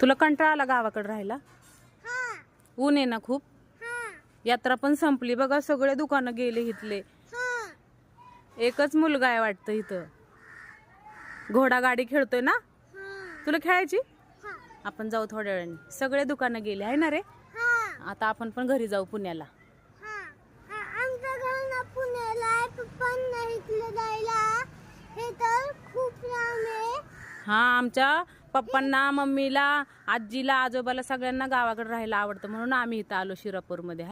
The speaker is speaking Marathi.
तुला कंटाळा आला गावाकडे राहायला? ऊन आहे ना खूप. यात्रा पण संपली बघा, सगळे दुकानं गेले इथले. एकच मुलगा आहे वाटतं इथं. घोडा गाडी खेळतोय ना? तुला खेळायची? आपण जाऊ थोड्या वेळाने. सगळे दुकानं गेले आहे ना रे. आता आपण पण घरी जाऊ पुण्याला. हा, आमच्या पप्पांना, मम्मीला, आजीला, आजोबाला सगळ्यांना गावाकडे राहायला आवडतं म्हणून आम्ही इथं आलो शिरापूरमध्ये.